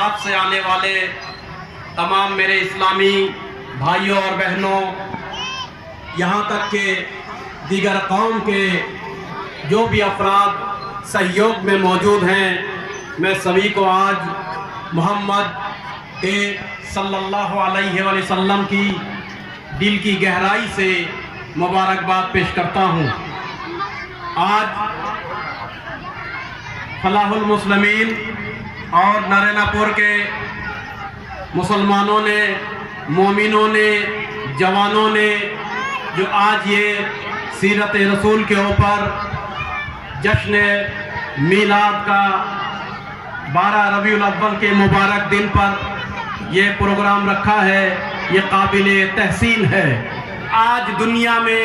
بعد سے آنے والے تمام میرے اسلامی بھائیوں اور بہنوں، یہاں تک کہ دیگر قوم کے جو بھی افراد سہیوگ میں موجود ہیں، میں سبھی کو آج محمد کے صلی اللہ علیہ وآلہ وسلم کی دل کی گہرائی سے مبارکباد پیش کرتا ہوں۔ آج فلاح المسلمین اور نرینا پور کے مسلمانوں نے، مومنوں نے، جوانوں نے جو آج یہ سیرت رسول کے اوپر جشن میلاد کا 12 ربیع الاول کے مبارک دن پر یہ پروگرام رکھا ہے، یہ قابل تحسین ہے۔ آج دنیا میں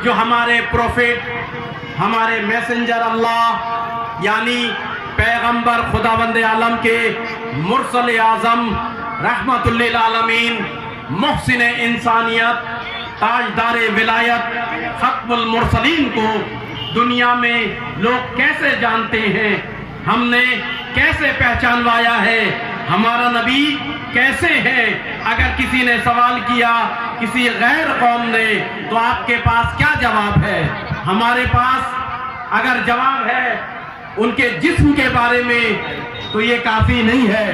جو ہمارے پروفیٹ، ہمارے میسنجر اللہ یعنی پیغمبر خداوند عالم کے مرسل اعظم رحمت للعالمین، محسن انسانیت، تاجدار ولایت، ختم المرسلین کو دنیا میں لوگ کیسے جانتے ہیں، ہم نے کیسے پہچانوایا ہے، ہمارا نبی کیسے ہے؟ اگر کسی نے سوال کیا کسی غیر قوم نے تو آپ کے پاس کیا جواب ہے؟ ہمارے پاس اگر جواب ہے ان کے جسم کے بارے میں تو یہ کافی نہیں ہے،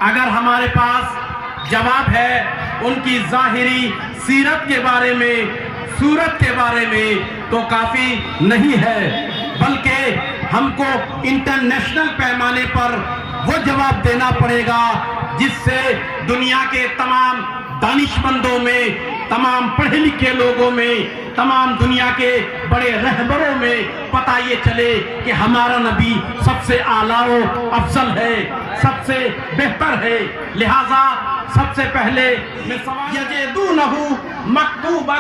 اگر ہمارے پاس جواب ہے ان کی ظاہری سیرت کے بارے میں، صورت کے بارے میں تو کافی نہیں ہے، بلکہ ہم کو انٹرنیشنل پیمانے پر وہ جواب دینا پڑے گا جس سے دنیا کے تمام دانشمندوں میں، تمام پڑھے لکھے لوگوں میں، تمام دنیا کے بڑے رہبروں میں پتہ یہ چلے کہ ہمارا نبی سب سے اعلیٰ و افضل ہے، سب سے بہتر ہے۔ لہذا سب سے پہلے میں یجدونہ مکتوبا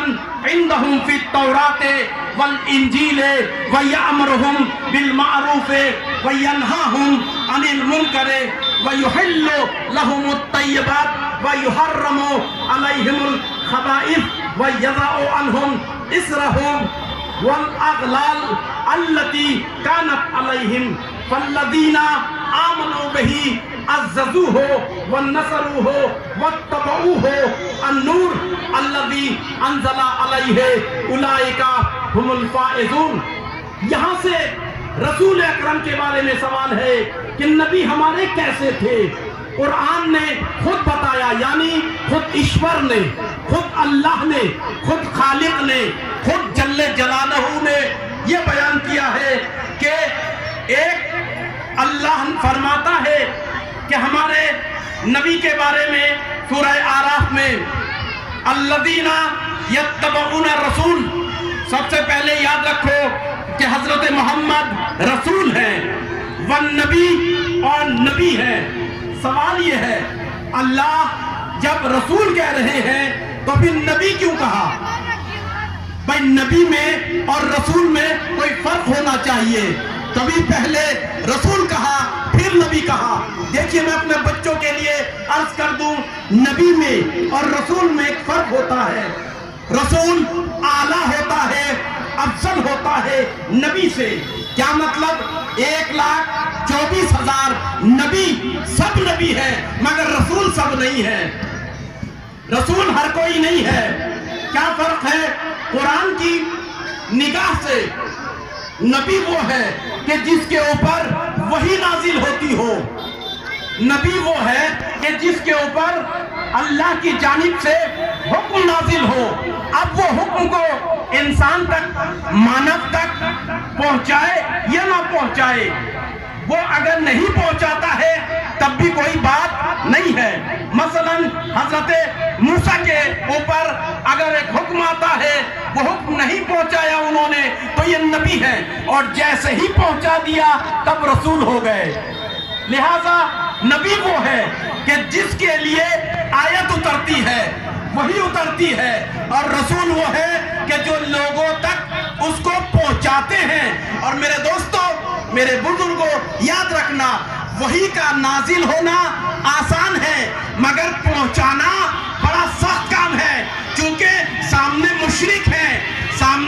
عندہم فی التوراۃ والانجیل ویأمرہم بالمعروف وینہاہم عن المنکر ویحل لہم الطیبات ویحرم علیہم الخبائث ویضع عنہم اسرہم والاغلال التي كانت عليهم فالذين آمنوا به عززوه ونصروه واتبعوه النور الذي انزل عليه اولئك هم الفائزون۔ یہاں سے رسول اکرم کے بارے میں سوال ہے کہ نبی ہمارے کیسے تھے؟ قرآن نے خود بتایا، یعنی خود ایشور نے، خود اللہ نے، خود خالق نے، خود جل جلالہ نے یہ بیان کیا ہے کہ ایک اللہ فرماتا ہے کہ ہمارے نبی کے بارے میں سورہ اعراف میں الذین یتبعون الرسول، سب سے پہلے یاد رکھو کہ حضرت محمد رسول ہیں، والنبی اور نبی ہیں۔ سوال یہ ہے اللہ جب رسول کہہ رہے ہیں تو پھر نبی کیوں کہا؟ بھائی نبی میں اور رسول میں کوئی فرق ہونا چاہیے، کبھی پہلے رسول کہا پھر نبی کہا۔ دیکھیے میں اپنے بچوں کے لیے عرض کر دوں، نبی میں اور رسول میں ایک فرق ہوتا ہے۔ رسول اعلیٰ ہوتا ہے، افضل ہوتا ہے نبی سے۔ کیا مطلب؟ 1,24,000 نبی، سب نبی ہیں مگر رسول سب نہیں ہے، رسول ہر کوئی نہیں ہے۔ کیا فرق ہے؟ قرآن کی نگاہ سے نبی وہ ہے کہ جس کے اوپر وحی نازل ہوتی ہو، نبی وہ ہے کہ جس کے اوپر اللہ کی جانب سے حکم نازل ہو۔ اب وہ حکم کو انسان تک، مانو تک پہنچائے یا نہ پہنچائے، وہ اگر نہیں پہنچاتا ہے تب بھی کوئی بات نہیں ہے۔ مثلا حضرت موسیٰ کے اوپر اگر ایک حکم آتا ہے، وہ حکم نہیں پہنچایا انہوں نے تو یہ نبی ہے، اور جیسے ہی پہنچا دیا تب رسول ہو گئے۔ لہذا نبی وہ ہے کہ جس کے لیے آیت اترتی ہے وہی اترتی ہے، اور رسول وہ ہے کہ جو لوگوں تک اس کو پہنچاتے ہیں۔ اور میرے دوستو، میرے بزرگوں، یاد رکھنا وحی کا نازل ہونا آسان ہے مگر پہنچانا بڑا سخت کام ہے، کیونکہ سامنے مشرک ہیں، سامنے